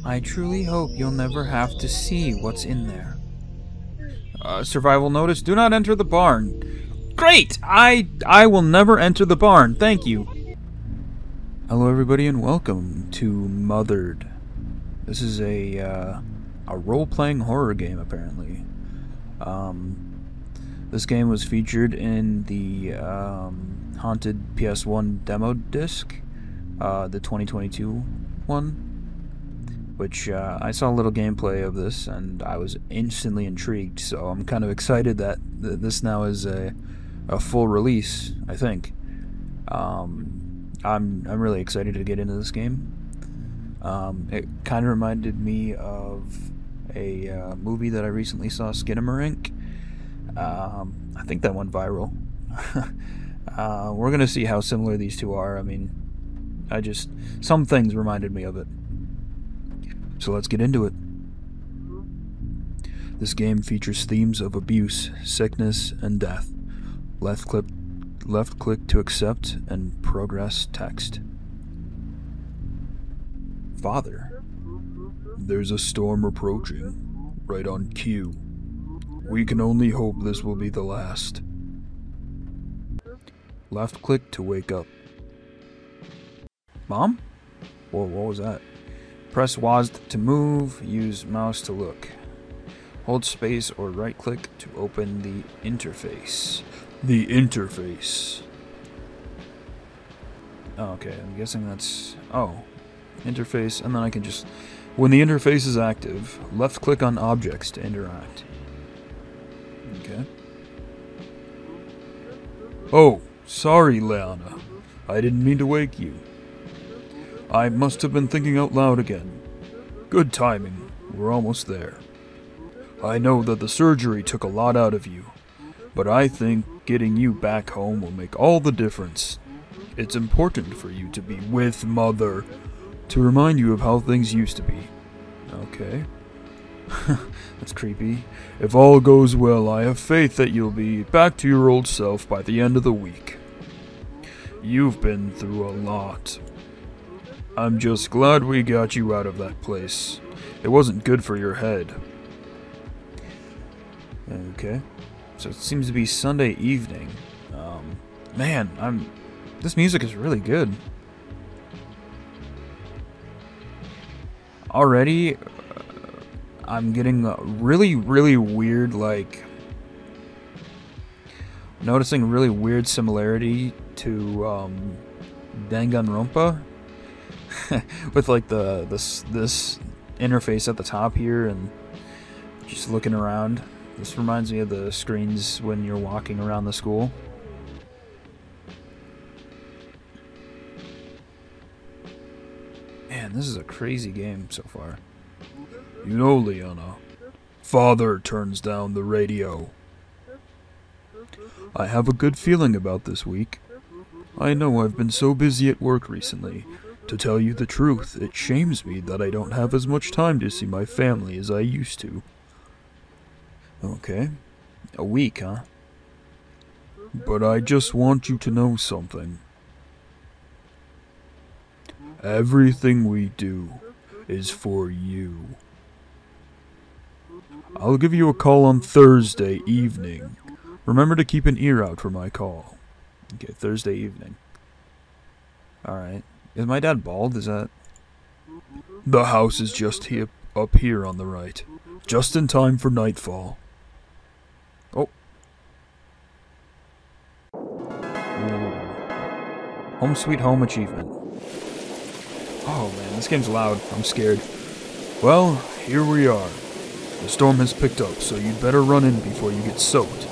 I truly hope you'll never have to see what's in there. Survival notice, do not enter the barn. Great! I will never enter the barn, thank you. Hello everybody and welcome to Mothered. This is a role-playing horror game, apparently. This game was featured in the Haunted PS1 demo disc, the 2022 one. Which, I saw a little gameplay of this, and I was instantly intrigued, so I'm kind of excited that this now is a full release, I think. I'm really excited to get into this game. It kind of reminded me of a movie that I recently saw, Skinamarink. I think that went viral. We're gonna see how similar these two are. I mean, some things reminded me of it. So let's get into it. This game features themes of abuse, sickness, and death. Left click to accept and progress text. Father. There's a storm approaching, right on cue. We can only hope this will be the last. Left click to wake up. Mom? Whoa, what was that? Press WASD to move, use mouse to look. Hold space or right click to open the interface. The interface. Oh, okay, I'm guessing that's... Oh. Interface, and then I can just... When the interface is active, left click on objects to interact. Okay. Oh, sorry, Leanna. I didn't mean to wake you. I must have been thinking out loud again. Good timing. We're almost there. I know that the surgery took a lot out of you, but I think getting you back home will make all the difference. It's important for you to be with Mother, to remind you of how things used to be. Okay. That's creepy. If all goes well, I have faith that you'll be back to your old self by the end of the week. You've been through a lot. I'm just glad we got you out of that place. It wasn't good for your head. Okay. So it seems to be Sunday evening. Man, this music is really good. Already, I'm getting a really weird, like... Noticing a really weird similarity to, Danganronpa. With like this interface at the top here and just looking around. This reminds me of the screens when you're walking around the school. Man, this is a crazy game so far. You know, Leanna, Father turns down the radio. I have a good feeling about this week. I know I've been so busy at work recently. To tell you the truth, it shames me that I don't have as much time to see my family as I used to. Okay. A week, huh? But I just want you to know something. Everything we do is for you. I'll give you a call on Thursday evening. Remember to keep an ear out for my call. Okay, Thursday evening. Alright. Is my dad bald? Is that... The house is just up here on the right. Just in time for nightfall. Oh. Ooh. Home Sweet Home achievement. Oh man, this game's loud. I'm scared. Well, here we are. The storm has picked up, so you'd better run in before you get soaked.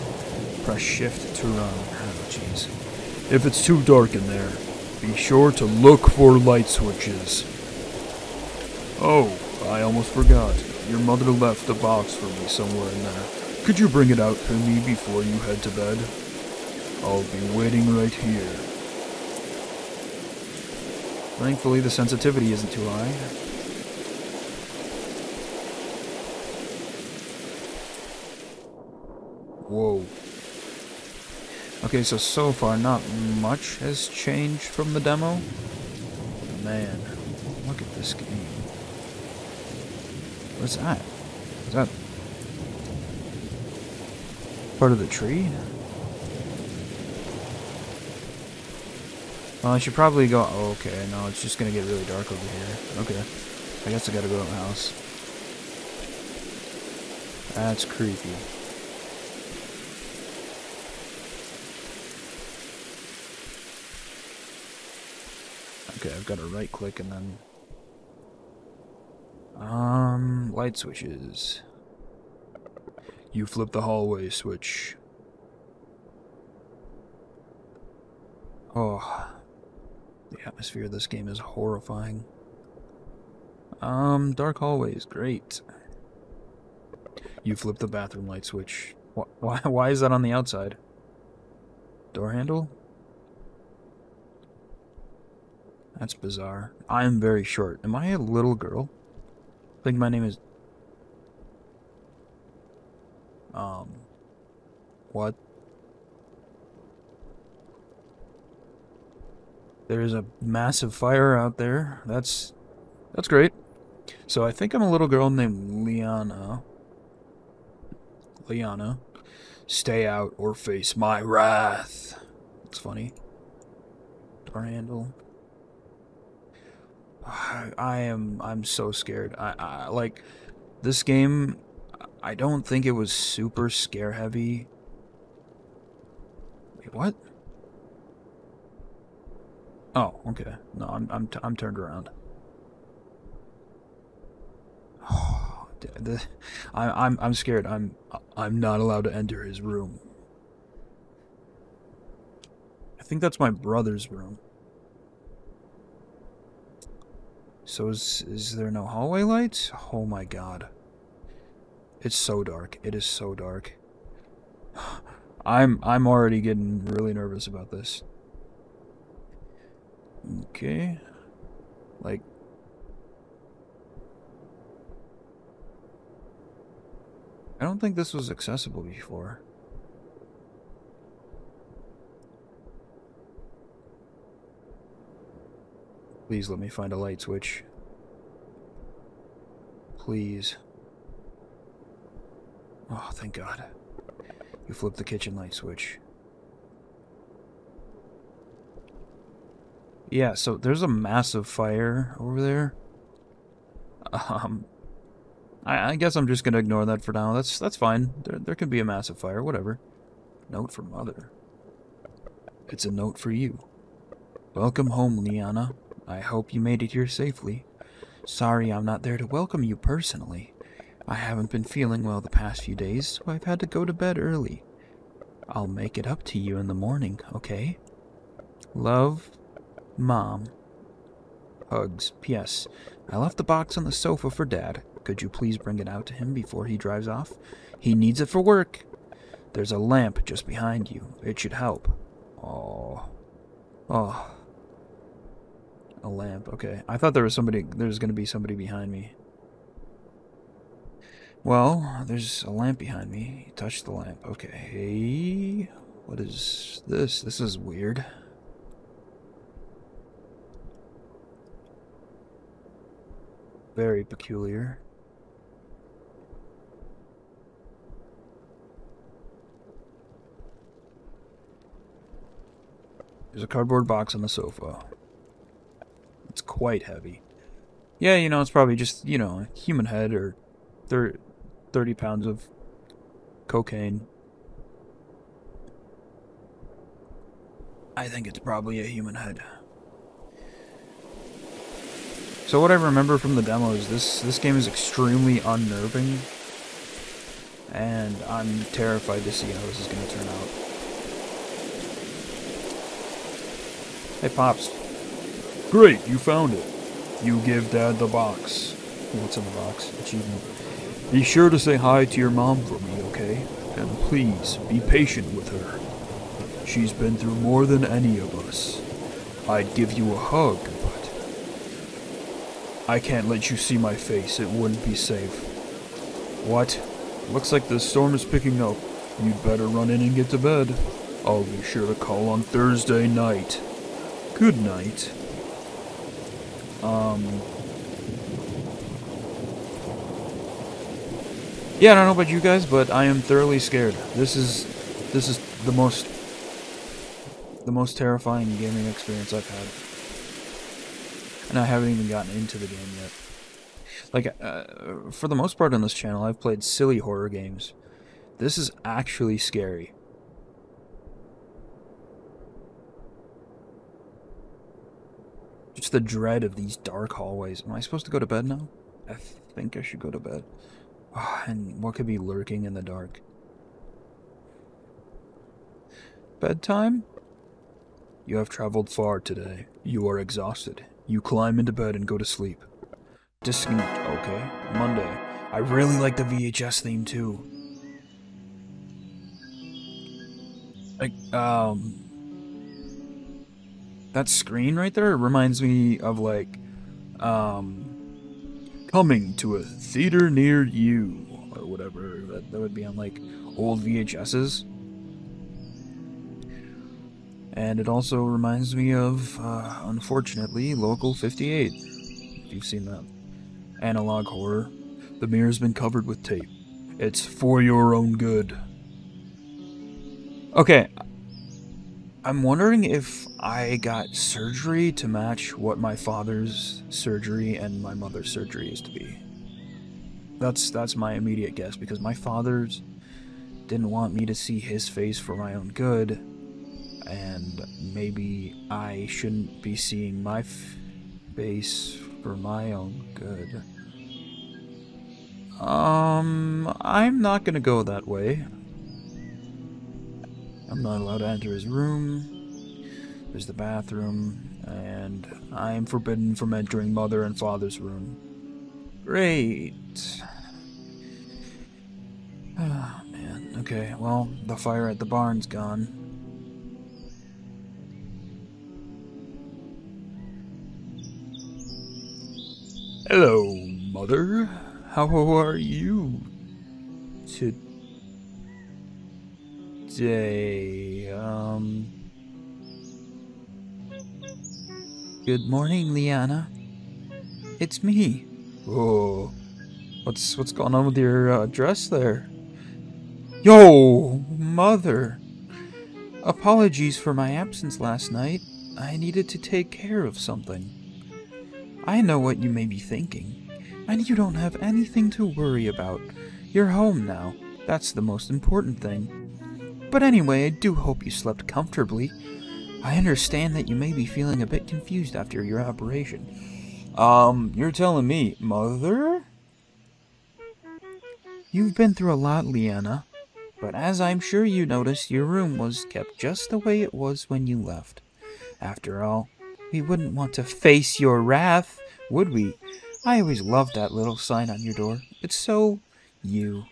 Press shift to run. Oh jeez. If it's too dark in there, be sure to look for light switches. Oh, I almost forgot. Your mother left a box for me somewhere in there. Could you bring it out to me before you head to bed? I'll be waiting right here. Thankfully, the sensitivity isn't too high. Whoa. Okay, so far not much has changed from the demo. Man, look at this game. What's that? Is that part of the tree? Well, I should probably go... Oh, okay, no, it's just gonna get really dark over here. Okay. I guess I gotta go to the house. That's creepy. Okay, I've got to right click and then... light switches. You flip the hallway switch. Oh... The atmosphere of this game is horrifying. Dark hallways, great. You flip the bathroom light switch. Why is that on the outside? Door handle? That's bizarre. I am very short. Am I a little girl? I think my name is... What? There's a massive fire out there. That's great. So I think I'm a little girl named Liana. Liana. Stay out or face my wrath. It's funny. Door handle. I'm so scared. I like this game. I don't think it was super scare heavy. Wait, what? Oh, okay. No, I'm turned around. I'm scared. I'm not allowed to enter his room. I think that's my brother's room. So is there no hallway lights? Oh my god. It's so dark. It is so dark. I'm already getting really nervous about this. Okay. Like, I don't think this was accessible before. Please let me find a light switch. Please. Oh, thank God. You flip the kitchen light switch. Yeah, so there's a massive fire over there. I guess I'm just gonna ignore that for now. That's fine. There could be a massive fire, whatever. Note from Mother. It's a note for you. Welcome home, Liana. I hope you made it here safely. Sorry I'm not there to welcome you personally. I haven't been feeling well the past few days, so I've had to go to bed early. I'll make it up to you in the morning, okay? Love, Mom. Hugs. P.S. I left the box on the sofa for Dad. Could you please bring it out to him before he drives off? He needs it for work. There's a lamp just behind you. It should help. Oh. Oh. A lamp. Okay. I thought there was going to be somebody behind me. Well, there's a lamp behind me. Touch the lamp. Okay. Hey. What is this? This is weird. Very peculiar. There's a cardboard box on the sofa. It's quite heavy. Yeah, you know, it's probably just, you know, a human head or 30 pounds of cocaine. I think it's probably a human head. So what I remember from the demo is this game is extremely unnerving. And I'm terrified to see how this is going to turn out. Hey, Pops. Great, you found it. You give Dad the box. What's in the box? Achievement. Be sure to say hi to your mom for me, okay? And please, be patient with her. She's been through more than any of us. I'd give you a hug, but I can't let you see my face. It wouldn't be safe. What? Looks like the storm is picking up. You'd better run in and get to bed. I'll be sure to call on Thursday night. Good night. Yeah, I don't know about you guys, but I am thoroughly scared. This is the most terrifying gaming experience I've had. And I haven't even gotten into the game yet. Like, for the most part on this channel, I've played silly horror games. This is actually scary. Just the dread of these dark hallways. Am I supposed to go to bed now? I think I should go to bed. Oh, and what could be lurking in the dark? Bedtime? You have traveled far today. You are exhausted. You climb into bed and go to sleep. Okay. Monday. I really like the VHS theme too. Like, that screen right there reminds me of, like, coming to a theater near you, or whatever. That would be on, like, old VHSs. And it also reminds me of, unfortunately, Local 58, if you've seen that. Analog horror. The mirror's been covered with tape. It's for your own good. Okay. I'm wondering if I got surgery to match what my father's surgery and my mother's surgery is to be. That's my immediate guess, because my father's didn't want me to see his face for my own good, and maybe I shouldn't be seeing my face for my own good. I'm not gonna go that way. I'm not allowed to enter his room. There's the bathroom, and I am forbidden from entering mother and father's room. Great. Oh, man. Okay, well, the fire at the barn's gone. Hello, Mother. How are you today? Good morning, Liana. It's me. Oh, what's going on with your dress there? Yo, Mother. Apologies for my absence last night. I needed to take care of something. I know what you may be thinking, and you don't have anything to worry about. You're home now. That's the most important thing. But anyway, I do hope you slept comfortably. I understand that you may be feeling a bit confused after your operation. You're telling me, Mother? You've been through a lot, Liana, but as I'm sure you noticed, your room was kept just the way it was when you left. After all, we wouldn't want to face your wrath, would we? I always loved that little sign on your door. It's so you.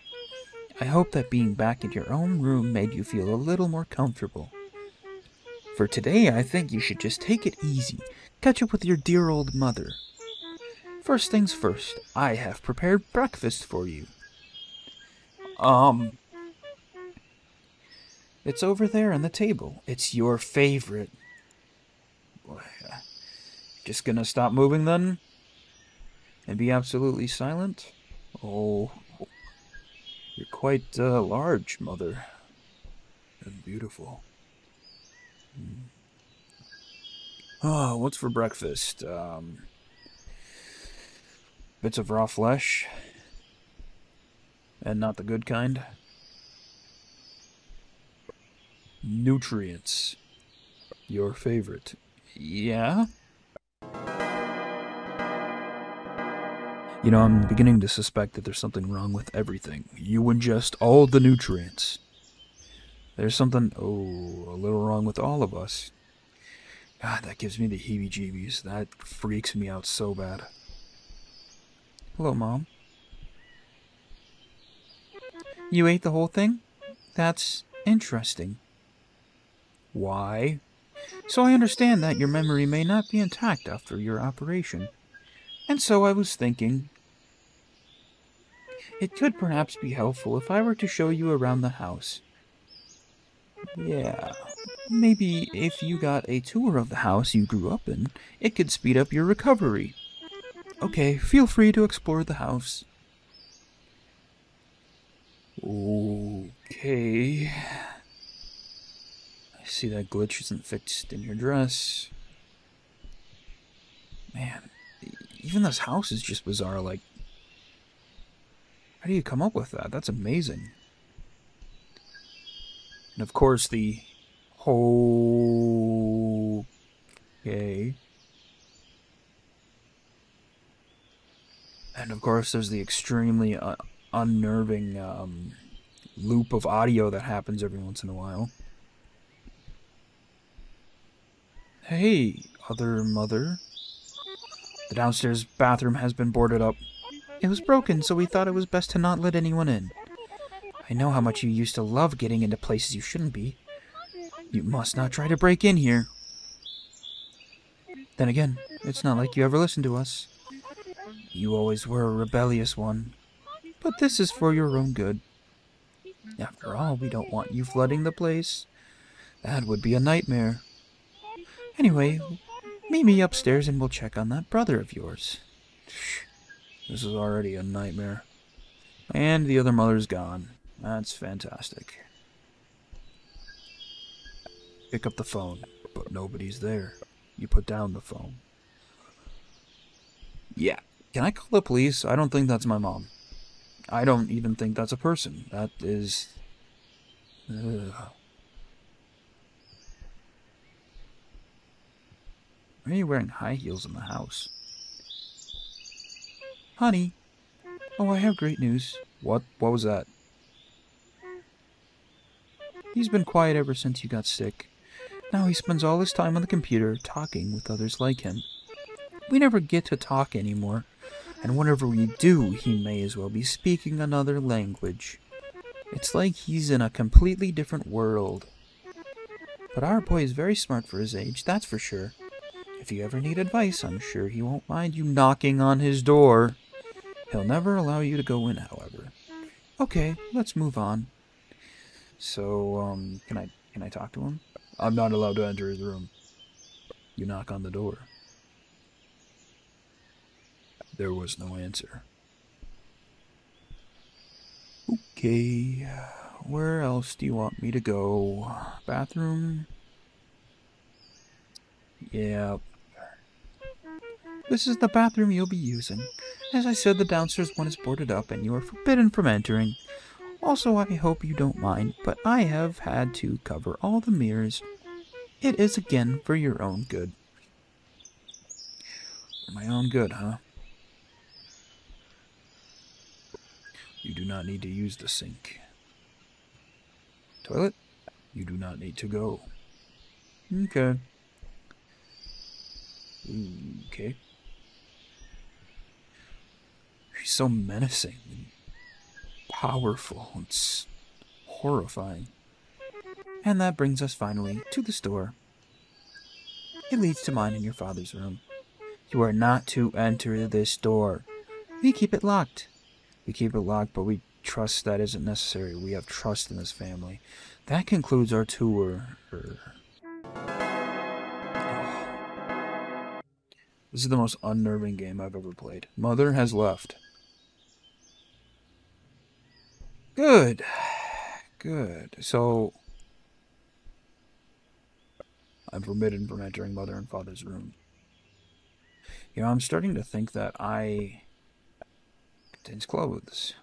I hope that being back in your own room made you feel a little more comfortable. For today, I think you should just take it easy. Catch up with your dear old mother. First things first, I have prepared breakfast for you. It's over there on the table. It's your favorite. Just gonna stop moving then? And be absolutely silent? Oh, you're quite large, Mother. And beautiful. Oh, what's for breakfast? Bits of raw flesh. And not the good kind. Nutrients. Your favorite. Yeah? You know, I'm beginning to suspect that there's something wrong with everything. You ingest all the nutrients. There's something, a little wrong with all of us. God, that gives me the heebie-jeebies. That freaks me out so bad. Hello, Mom. You ate the whole thing? That's interesting. Why? So I understand that your memory may not be intact after your operation. And so I was thinking, it could perhaps be helpful if I were to show you around the house. Yeah, maybe if you got a tour of the house you grew up in, it could speed up your recovery. Okay, feel free to explore the house. Okay. I see that glitch isn't fixed in your dress. Man, even this house is just bizarre. Like, how do you come up with that? That's amazing. And of course, the whole... Okay. And of course, there's the extremely unnerving loop of audio that happens every once in a while. Hey, other mother. The downstairs bathroom has been boarded up. It was broken, so we thought it was best to not let anyone in. I know how much you used to love getting into places you shouldn't be. You must not try to break in here. Then again, it's not like you ever listened to us. You always were a rebellious one. But this is for your own good. After all, we don't want you flooding the place. That would be a nightmare. Anyway, meet me upstairs and we'll check on that brother of yours. This is already a nightmare. And the other mother's gone. That's fantastic. Pick up the phone, but nobody's there. You put down the phone. Yeah. Can I call the police? I don't think that's my mom. I don't even think that's a person. That is... Ugh. Why are you wearing high heels in the house? Honey. Oh, I have great news. What? What was that? He's been quiet ever since you got sick. Now he spends all his time on the computer talking with others like him. We never get to talk anymore, and whenever we do, he may as well be speaking another language. It's like he's in a completely different world. But our boy is very smart for his age, that's for sure. If you ever need advice, I'm sure he won't mind you knocking on his door. He'll never allow you to go in, however. Okay, let's move on. So, can I talk to him? I'm not allowed to enter his room. You knock on the door. There was no answer. Okay, where else do you want me to go? Bathroom? Yeah. This is the bathroom you'll be using. As I said, the downstairs one is boarded up and you are forbidden from entering. Also, I hope you don't mind, but I have had to cover all the mirrors. It is again for your own good. For my own good, huh? You do not need to use the sink. Toilet? You do not need to go. Okay. Okay. She's so menacing and powerful. It's horrifying. And that brings us finally to the store. It leads to mine and your father's room. You are not to enter this door. We keep it locked. We keep it locked, but we trust that isn't necessary. We have trust in this family. That concludes our tour. This is the most unnerving game I've ever played. Mother has left. Good. Good. So, I'm forbidden from entering mother and father's room. You know, I'm starting to think that contains clothes.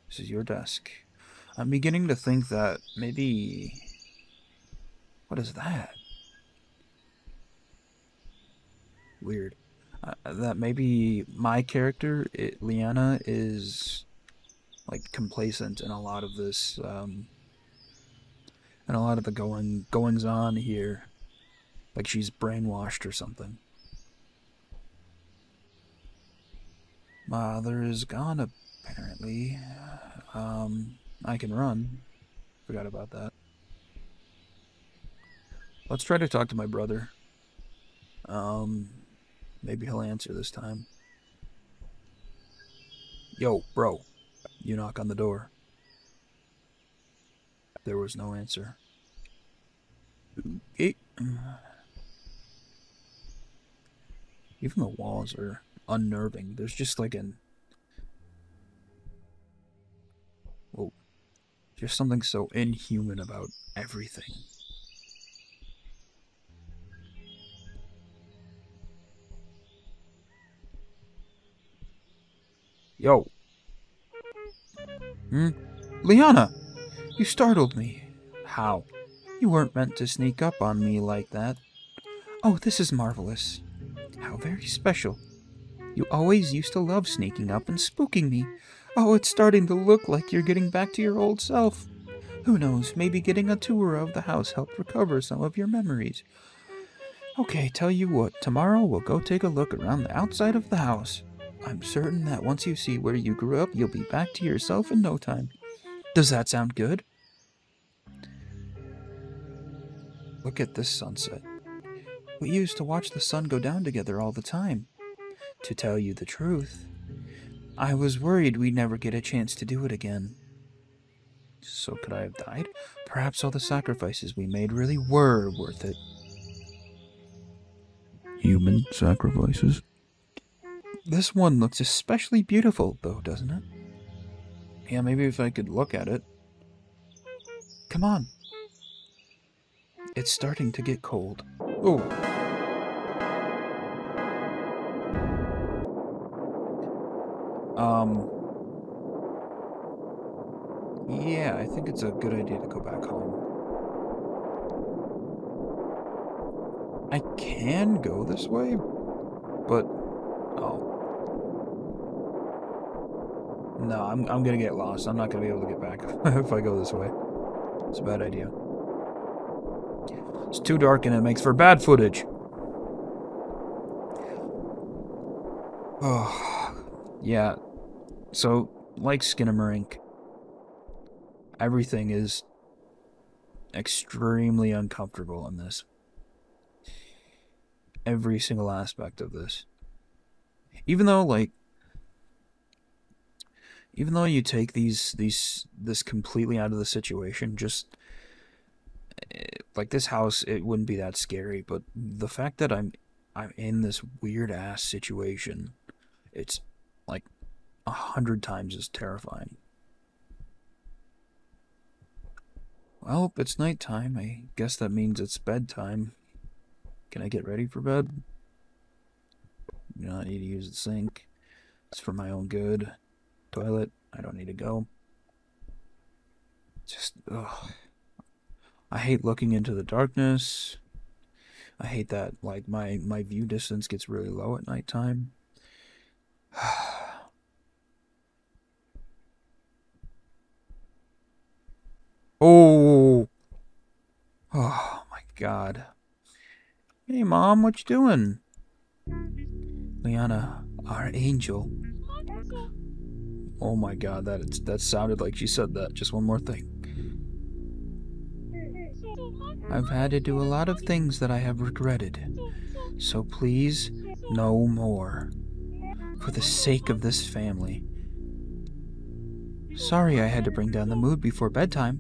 This is your desk. I'm beginning to think that maybe... What is that? Weird. That maybe my character, Liana, is like complacent in a lot of this, and a lot of the goings on here. Like she's brainwashed or something. Mother is gone, apparently. I can run. Forgot about that. Let's try to talk to my brother. Maybe he'll answer this time. Yo, bro. You knock on the door. There was no answer. Okay. Even the walls are unnerving. There's just like an... Just something so inhuman about everything. Yo. Hmm? Liana! You startled me. How? You weren't meant to sneak up on me like that. Oh, this is marvelous. How very special. You always used to love sneaking up and spooking me. Oh, it's starting to look like you're getting back to your old self. Who knows, maybe getting a tour of the house helped recover some of your memories. Okay, tell you what, tomorrow we'll go take a look around the outside of the house. I'm certain that once you see where you grew up, you'll be back to yourself in no time. Does that sound good? Look at this sunset. We used to watch the sun go down together all the time. To tell you the truth, I was worried we'd never get a chance to do it again. So could I have died? Perhaps all the sacrifices we made really were worth it. Human sacrifices? This one looks especially beautiful, though, doesn't it? Yeah, maybe if I could look at it. Come on. It's starting to get cold. Oh. Yeah, I think it's a good idea to go back home. I can go this way, but... Oh. No, I'm gonna get lost. I'm not gonna be able to get back if I go this way. It's a bad idea. It's too dark and it makes for bad footage. Oh, yeah. So, like Skinamarink, everything is extremely uncomfortable in this. Every single aspect of this. Even though you take this completely out of the situation, just like this house, it wouldn't be that scary, but the fact that I'm in this weird ass situation, it's like 100 times as terrifying. Well, it's nighttime. I guess that means it's bedtime. Can I get ready for bed? You know, I need to use the sink. It's for my own good. Toilet. I don't need to go. Just, ugh. I hate looking into the darkness. I hate that, like, my view distance gets really low at nighttime. Oh! Oh, my God. Hey, Mom, what you doing? Liana, our angel. Oh my God, that sounded like she said that. Just one more thing. I've had to do a lot of things that I have regretted. So please, no more. For the sake of this family. Sorry I had to bring down the mood before bedtime.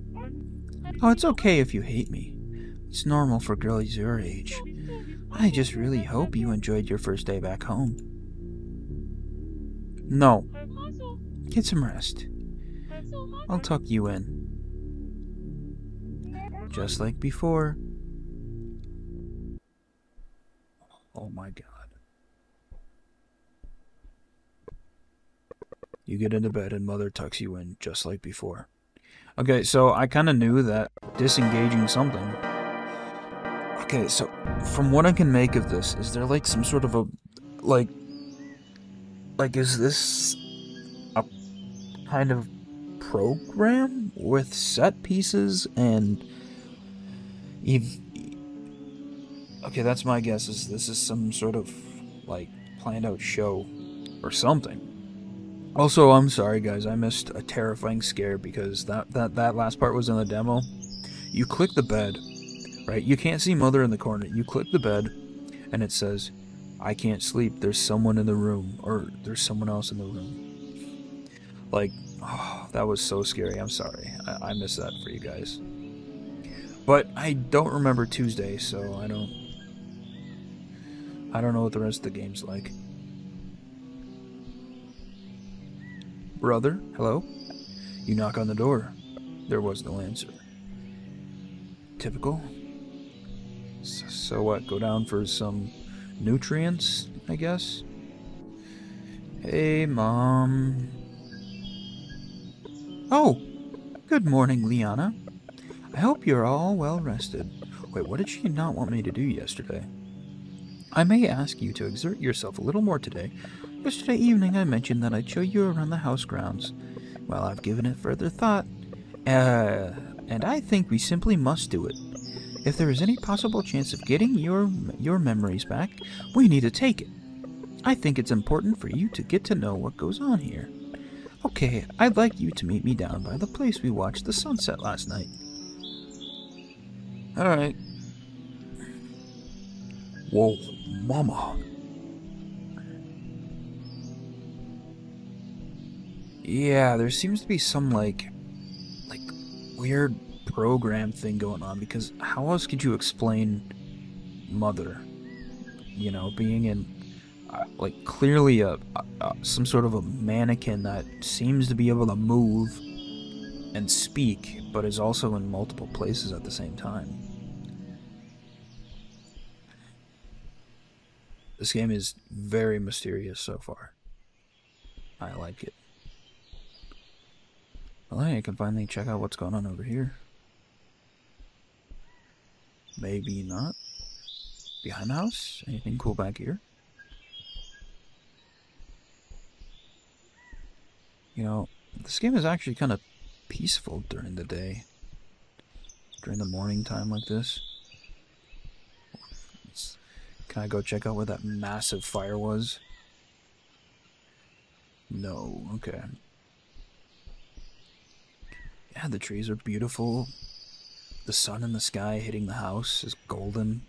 Oh, it's okay if you hate me. It's normal for girls your age. I just really hope you enjoyed your first day back home. No. Get some rest. I'll tuck you in. Just like before. Oh my God. You get into bed and Mother tucks you in just like before. Okay, so I kind of knew that disengaging something. Okay, so from what I can make of this, is there like some sort of a, like is this a kind of program with set pieces and okay, that's my guess, is this is some sort of like planned out show or something. Also, I'm sorry guys, I missed a terrifying scare because that last part was in the demo. You click the bed, right? You can't see Mother in the corner. You click the bed and it says, I can't sleep, there's someone in the room, or there's someone else in the room. Like, oh, that was so scary. I'm sorry. I missed that for you guys. But I don't remember Tuesday, so I don't know what the rest of the game's like. Brother, hello? You knock on the door. There was no answer. Typical. So what, go down for some nutrients, I guess? Hey, Mom. Oh, good morning, Liana. I hope you're all well rested. Wait, what did she not want me to do yesterday? I may ask you to exert yourself a little more today. Yesterday evening I mentioned that I'd show you around the house grounds. Well, I've given it further thought, and I think we simply must do it. If there is any possible chance of getting your memories back, we need to take it. I think it's important for you to get to know what goes on here. Okay, I'd like you to meet me down by the place we watched the sunset last night. Alright. Whoa, Mama. Yeah, there seems to be some, like weird program thing going on, because how else could you explain Mother? You know, being in, clearly some sort of a mannequin that seems to be able to move and speak, but is also in multiple places at the same time. This game is very mysterious so far. I like it. Well, I can finally check out what's going on over here. Maybe not. Behind the house? Anything cool back here? You know, this game is actually kind of peaceful during the day. During the morning time like this. Can I go check out where that massive fire was? No, okay. Yeah, the trees are beautiful. The sun in the sky hitting the house is golden.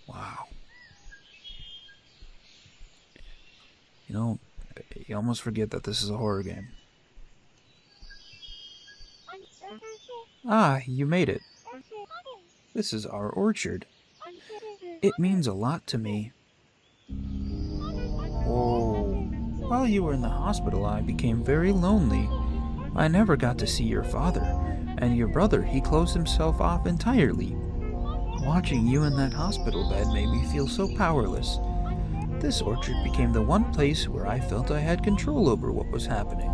Wow. You know, you almost forget that this is a horror game. Ah, you made it. This is our orchard. It means a lot to me. Oh. While you were in the hospital, I became very lonely. I never got to see your father, and your brother, he closed himself off entirely. Watching you in that hospital bed made me feel so powerless. This orchard became the one place where I felt I had control over what was happening.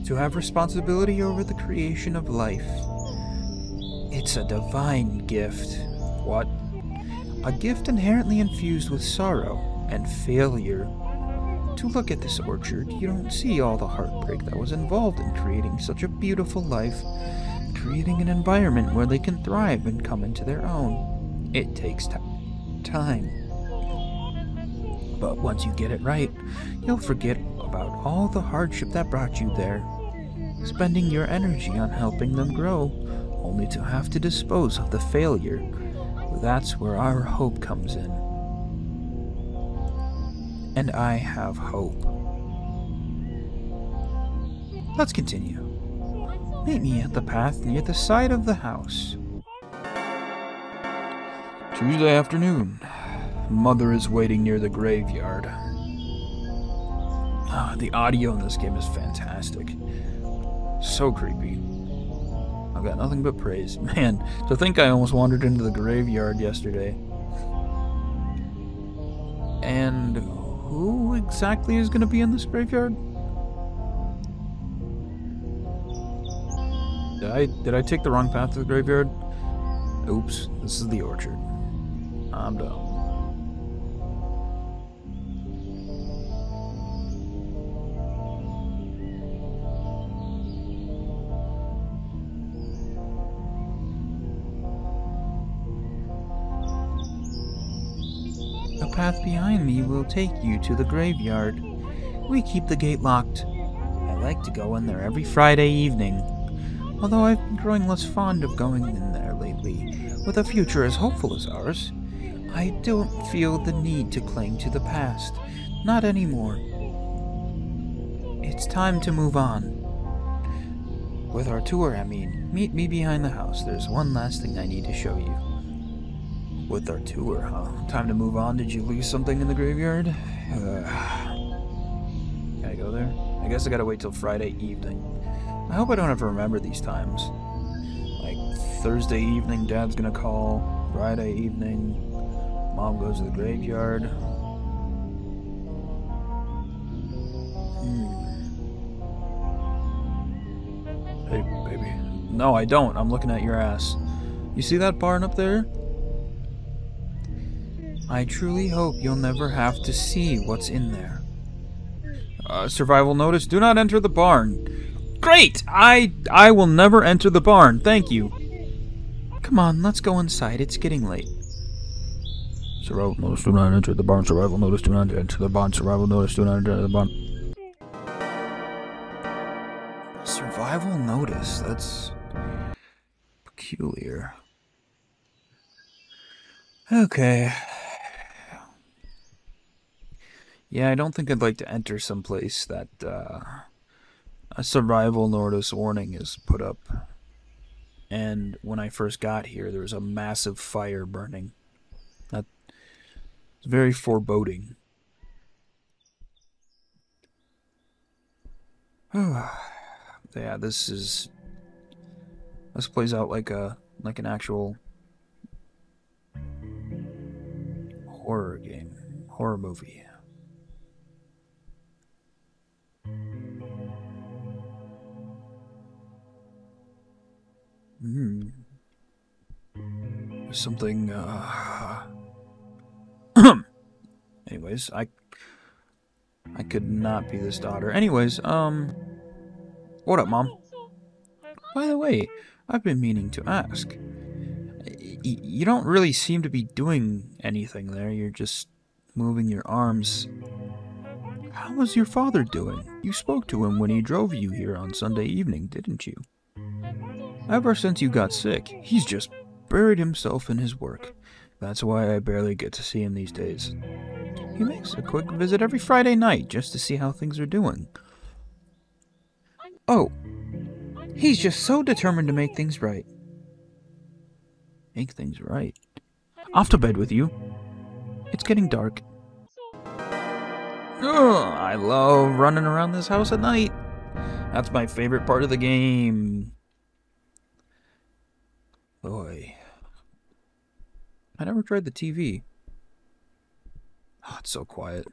To have responsibility over the creation of life. It's a divine gift. What? A gift inherently infused with sorrow and failure. To look at this orchard, you don't see all the heartbreak that was involved in creating such a beautiful life, creating an environment where they can thrive and come into their own. It takes time. But once you get it right, you'll forget about all the hardship that brought you there, spending your energy on helping them grow, only to have to dispose of the failure. That's where our hope comes in. And I have hope. Let's continue. Meet me at the path near the side of the house. Tuesday afternoon. Mother is waiting near the graveyard. The audio in this game is fantastic. So creepy. I've got nothing but praise. Man, to think I almost wandered into the graveyard yesterday. And who exactly is going to be in this graveyard? Did I take the wrong path to the graveyard? Oops, this is the orchard. I'm dumb. The path behind me will take you to the graveyard. We keep the gate locked. I like to go in there every Friday evening. Although I've been growing less fond of going in there lately, with a future as hopeful as ours, I don't feel the need to cling to the past. Not anymore. It's time to move on. With our tour, I mean. Meet me behind the house. There's one last thing I need to show you. With our tour, huh? Time to move on. Did you lose something in the graveyard? Can I go there? I guess I gotta wait till Friday evening. I hope I don't have to remember these times. Like, Thursday evening, Dad's gonna call. Friday evening, Mom goes to the graveyard. Hey, baby. No, I don't. I'm looking at your ass. You see that barn up there? I truly hope you'll never have to see what's in there. Survival notice, do not enter the barn. Great! I will never enter the barn, thank you. Come on, let's go inside, it's getting late. Survival notice, do not enter the barn. Survival notice, do not enter the barn. Survival notice, do not enter the barn. Survival notice, that's peculiar. Okay. Yeah, I don't think I'd like to enter someplace that a survival notice warning is put up. And when I first got here, there was a massive fire burning. That's very foreboding. Yeah, this plays out like an actual horror game, horror movie. Something, anyways, I could not be this daughter. Anyways, what up, Mom? By the way, I've been meaning to ask. You don't really seem to be doing anything there. You're just moving your arms. How was your father doing? You spoke to him when he drove you here on Sunday evening, didn't you? Ever since you got sick, he's just buried himself in his work. That's why I barely get to see him these days. He makes a quick visit every Friday night just to see how things are doing. Oh, he's just so determined to make things right. Make things right? Off to bed with you. It's getting dark. Ugh, I love running around this house at night. That's my favorite part of the game. Boy. I never tried the TV. Oh, it's so quiet.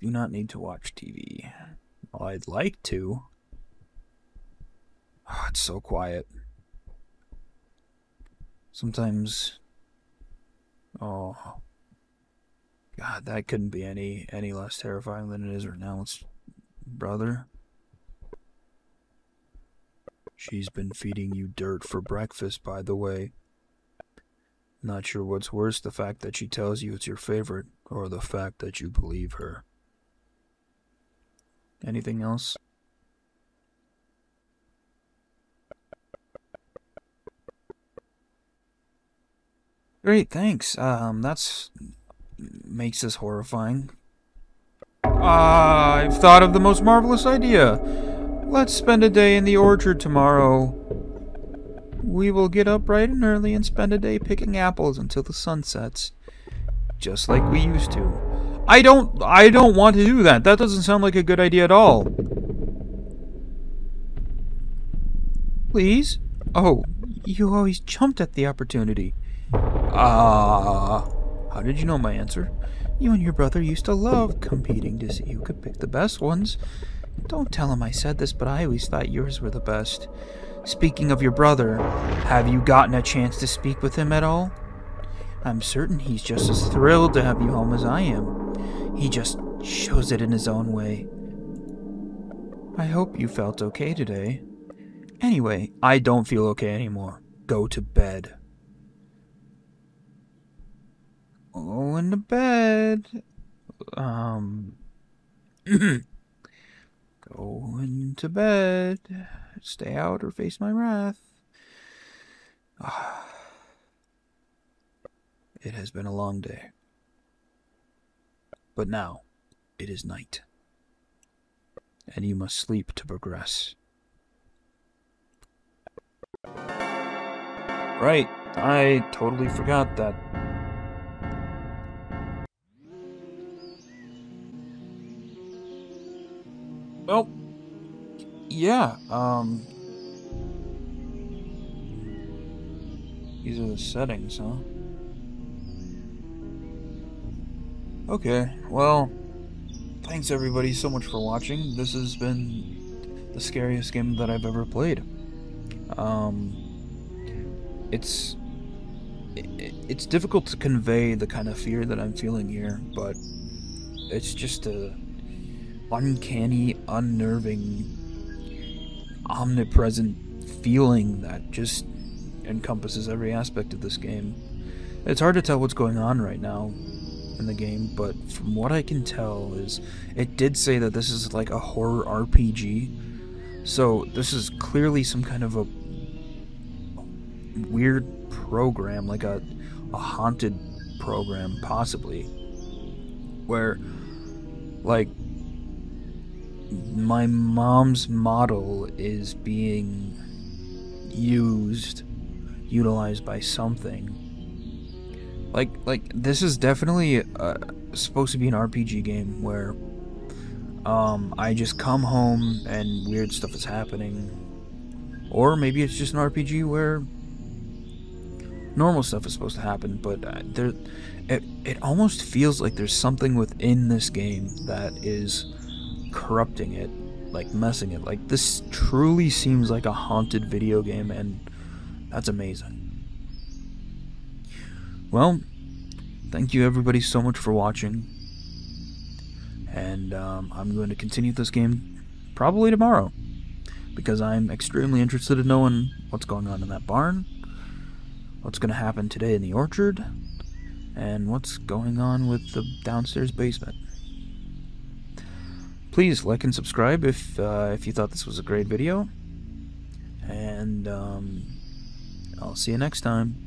Do not need to watch TV. Well, I'd like to. Oh, it's so quiet. Sometimes... Oh... God, that couldn't be any less terrifying than it is right now. It's... Brother? She's been feeding you dirt for breakfast, by the way. Not sure what's worse, the fact that she tells you it's your favorite, or the fact that you believe her. Anything else? Great, thanks. That's... makes this horrifying. I've thought of the most marvelous idea. Let's spend a day in the orchard tomorrow. We will get up bright and early and spend a day picking apples until the sun sets. Just like we used to. I don't want to do that. That doesn't sound like a good idea at all. Please? Oh, you always jumped at the opportunity. How did you know my answer? You and your brother used to love competing to see who could pick the best ones. Don't tell him I said this, but I always thought yours were the best. Speaking of your brother, have you gotten a chance to speak with him at all? I'm certain he's just as thrilled to have you home as I am. He just shows it in his own way. I hope you felt okay today. Anyway, I don't feel okay anymore. Go to bed. Going to bed. Going to bed. Stay out or face my wrath. It has been a long day. But now, it is night. And you must sleep to progress. Right, I totally forgot that. Well, yeah, these are the settings, huh? Okay, well, thanks everybody so much for watching. This has been the scariest game that I've ever played. It's it's difficult to convey the kind of fear that I'm feeling here, but it's just a uncanny, unnerving, omnipresent feeling that just encompasses every aspect of this game. It's hard to tell what's going on right now in the game, but from what I can tell is it did say that this is like a horror RPG. So this is clearly some kind of a weird program, like a haunted program possibly, where like my mom's model is being utilized by something. Like this is definitely supposed to be an RPG game where I just come home and weird stuff is happening, or maybe it's just an RPG where normal stuff is supposed to happen. But it almost feels like there's something within this game that is corrupting it, like messing it. Like this truly seems like a haunted video game, and that's amazing. Well, thank you everybody so much for watching, and I'm going to continue this game probably tomorrow, because I'm extremely interested in knowing what's going on in that barn, what's going to happen today in the orchard, and what's going on with the downstairs basement. Please like and subscribe if you thought this was a great video, and I'll see you next time.